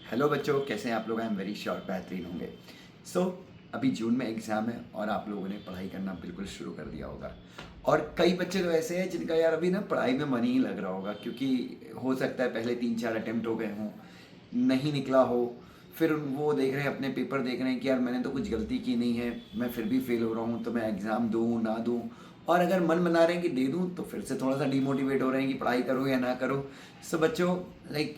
Hello बच्चों, कैसे हैं आप लोग? आई एम वेरी श्योर बेहतरीन होंगे। सो अभी जून में एग्ज़ाम है और आप लोगों ने पढ़ाई करना बिल्कुल शुरू कर दिया होगा। और कई बच्चे तो ऐसे हैं जिनका यार अभी ना पढ़ाई में मन ही नहीं लग रहा होगा, क्योंकि हो सकता है पहले 3-4 अटेम्प्ट हो गए हों, नहीं निकला हो। फिर वो देख रहे हैं, अपने पेपर देख रहे हैं कि यार मैंने तो कुछ गलती की नहीं है, मैं फिर भी फेल हो रहा हूँ, तो मैं एग्ज़ाम दूँ ना दूँ। और अगर मन बना रहे हैं कि दे दूँ, तो फिर से थोड़ा सा डिमोटिवेट हो रहे हैं कि पढ़ाई करो या ना करो। सो बच्चों, लाइक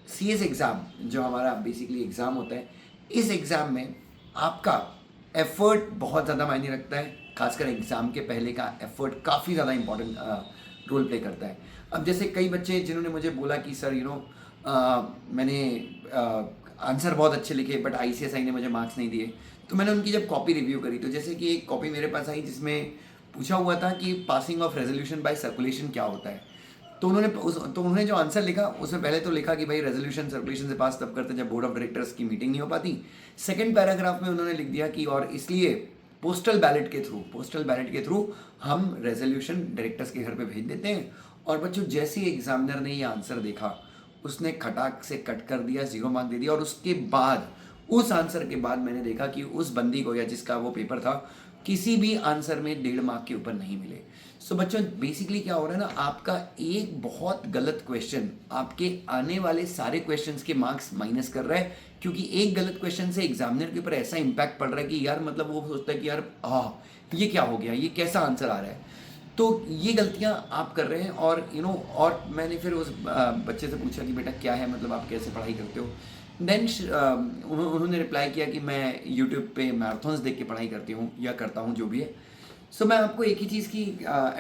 सीएस एग्ज़ाम जो हमारा बेसिकली एग्ज़ाम होता है, इस एग्ज़ाम में आपका एफर्ट बहुत ज़्यादा मायने रखता है। खासकर एग्ज़ाम के पहले का एफर्ट काफ़ी ज़्यादा इंपॉर्टेंट रोल प्ले करता है। अब जैसे कई बच्चे जिन्होंने मुझे बोला कि सर मैंने आंसर बहुत अच्छे लिखे बट आईसीएसआई ने मुझे मार्क्स नहीं दिए। तो मैंने उनकी जब कॉपी रिव्यू करी, तो जैसे कि एक कॉपी मेरे पास आई जिसमें पूछा हुआ था कि passing of resolution bye circulation क्या होता है। तो उन्होंने जो आंसर लिखा उसमें पहले तो लिखा कि भाई रेजोल्यूशन सर्कुलेशन से पास तब करते जब बोर्ड ऑफ डायरेक्टर्स की मीटिंग नहीं हो पाती। सेकंड पैराग्राफ में उन्होंने लिख दिया कि और इसलिए पोस्टल बैलेट के थ्रू हम रेजोल्यूशन डायरेक्टर्स के घर पे भेज देते हैं। और बच्चों, जैसे ही एग्जामिनर ने ये आंसर देखा, उसने खटाक से कट कर दिया, 0 मार्क दे दिया। और उसके बाद, उस आंसर के बाद मैंने देखा कि उस बंदी को या जिसका वो पेपर था, किसी भी आंसर में 1.5 मार्क के ऊपर नहीं मिले। सो बच्चों, बेसिकली क्या हो रहा है ना, आपका एक बहुत गलत क्वेश्चन आपके आने वाले सारे क्वेश्चंस के मार्क्स माइनस कर रहा है। क्योंकि एक गलत क्वेश्चन से एग्जामिनर के ऊपर ऐसा इंपैक्ट पड़ रहा है कि यार मतलब वो सोचता है कि यार ये क्या हो गया, ये कैसा आंसर आ रहा है। तो ये गलतियां आप कर रहे हैं। और और मैंने फिर उस बच्चे से पूछा कि बेटा क्या है, मतलब आप कैसे पढ़ाई करते हो। देन उन्होंने रिप्लाई किया कि मैं यूट्यूब पे मैराथन्स देख के पढ़ाई करती हूँ या करता हूँ, जो भी है। सो मैं आपको एक ही चीज़ की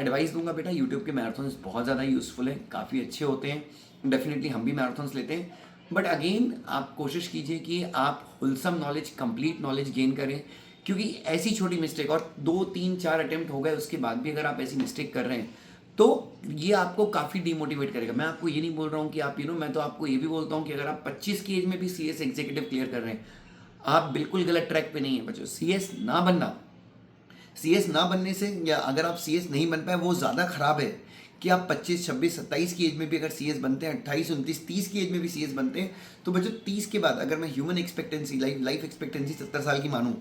एडवाइस दूंगा, बेटा यूट्यूब के मैराथन्स बहुत ज़्यादा यूज़फुल हैं, काफ़ी अच्छे होते हैं। डेफिनेटली हम भी मैराथन्स लेते हैं। बट अगेन आप कोशिश कीजिए कि आप wholesome knowledge, complete knowledge gain करें। क्योंकि ऐसी छोटी मिस्टेक, और 2-3-4 अटेम्प्ट हो गए उसके बाद भी अगर आप ऐसी मिस्टेक कर रहे हैं, तो ये आपको काफ़ी डिमोटिवेट करेगा। मैं आपको ये नहीं बोल रहा हूँ कि आप मैं तो आपको ये भी बोलता हूँ कि अगर आप 25 की एज में भी सीएस एग्जीक्यूटिव क्लियर कर रहे हैं, आप बिल्कुल गलत ट्रैक पे नहीं है बच्चों। सीएस ना बनने से, या अगर आप सीएस नहीं बन पाए, वो ज़्यादा ख़राब है कि आप 25, 26, 27 की एज में भी अगर सीएस बनते हैं, 28, 29, 30 की एज में भी सीएस बनते हैं, तो बच्चों 30 के बाद, अगर मैं ह्यूमन एक्सपेक्टेंसी, लाइफ एक्सपेक्टेंसी 70 साल की मानूं,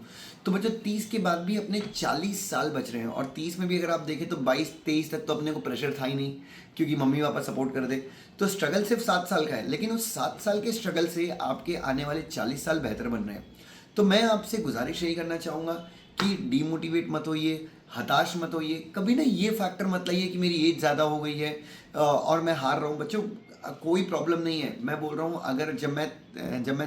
तो बच्चों 30 के बाद भी अपने 40 साल बच रहे हैं। और 30 में भी अगर आप देखें तो 22-23 तक तो अपने को प्रेशर था ही नहीं, क्योंकि मम्मी पापा सपोर्ट कर दे। तो स्ट्रगल सिर्फ 7 साल का है, लेकिन उस 7 साल के स्ट्रगल से आपके आने वाले 40 साल बेहतर बन रहे हैं। तो मैं आपसे गुजारिश यही करना चाहूँगा कि डीमोटिवेट मत होइए, हताश मत होइए। कभी ना ये फैक्टर मत लाइए कि मेरी एज ज़्यादा हो गई है और मैं हार रहा हूँ। बच्चों, कोई प्रॉब्लम नहीं है। मैं बोल रहा हूँ, अगर जब मैं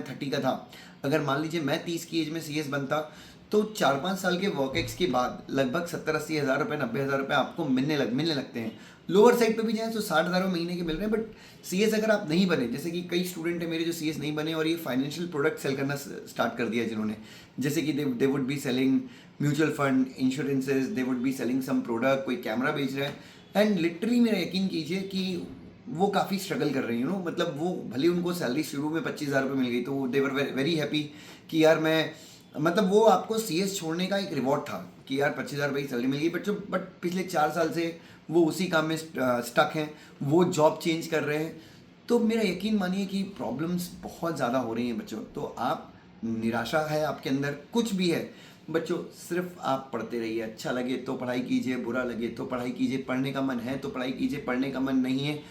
30 का था, अगर मान लीजिए मैं 30 की एज में सीएस बनता, तो 4-5 साल के वर्क एक्स के बाद लगभग 70-80 हज़ार रुपये, 90 हज़ार रुपये आपको मिलने लगते हैं। लोअर साइड पे भी जाए तो 60 हज़ार महीने के मिल रहे हैं। बट सीएस अगर आप नहीं बने, जैसे कि कई स्टूडेंट हैं मेरे जो सीएस नहीं बने और ये फाइनेंशियल प्रोडक्ट सेल करना स्टार्ट कर दिया जिन्होंने, जैसे कि they would be selling mutual fund, insurances, they would be selling some product, कोई कैमरा बेच रहा है। एंड लिटरली मेरा यकीन कीजिए कि वो काफ़ी स्ट्रगल कर रही हूँ। मतलब वो भले उनको सैलरी शुरू में 25 हज़ार रुपये मिल गई, तो दे वर वेरी हैप्पी कि यार मैं, मतलब वो आपको सीएस छोड़ने का एक रिवॉर्ड था कि यार 25 हज़ार रुपये की सैलरी मिल गई। बट पिछले 4 साल से वो उसी काम में स्टक हैं, वो जॉब चेंज कर रहे हैं। तो मेरा यकीन मानिए कि प्रॉब्लम्स बहुत ज़्यादा हो रही हैं बच्चों। तो आप, निराशा है आपके अंदर, कुछ भी है बच्चों, सिर्फ आप पढ़ते रहिए। अच्छा लगे तो पढ़ाई कीजिए, बुरा लगे तो पढ़ाई कीजिए। पढ़ने का मन है तो पढ़ाई कीजिए, पढ़ने का मन नहीं है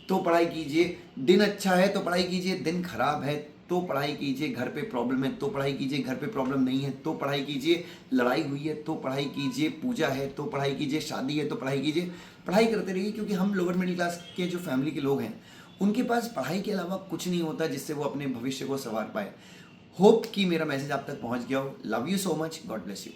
तो पढ़ाई कीजिए। दिन अच्छा है तो पढ़ाई कीजिए, दिन खराब है तो पढ़ाई कीजिए। घर पे प्रॉब्लम है तो पढ़ाई कीजिए, घर पे प्रॉब्लम नहीं है तो पढ़ाई कीजिए। लड़ाई हुई है तो पढ़ाई कीजिए, पूजा है तो पढ़ाई कीजिए, शादी है तो पढ़ाई कीजिए। पढ़ाई करते रहिए, क्योंकि हम लोअर मिडिल क्लास के जो फैमिली के लोग हैं, उनके पास पढ़ाई के अलावा कुछ नहीं होता जिससे वो अपने भविष्य को संवार पाए। होप कि मेरा मैसेज आप तक पहुंच गया हो। Love you so much, God bless you.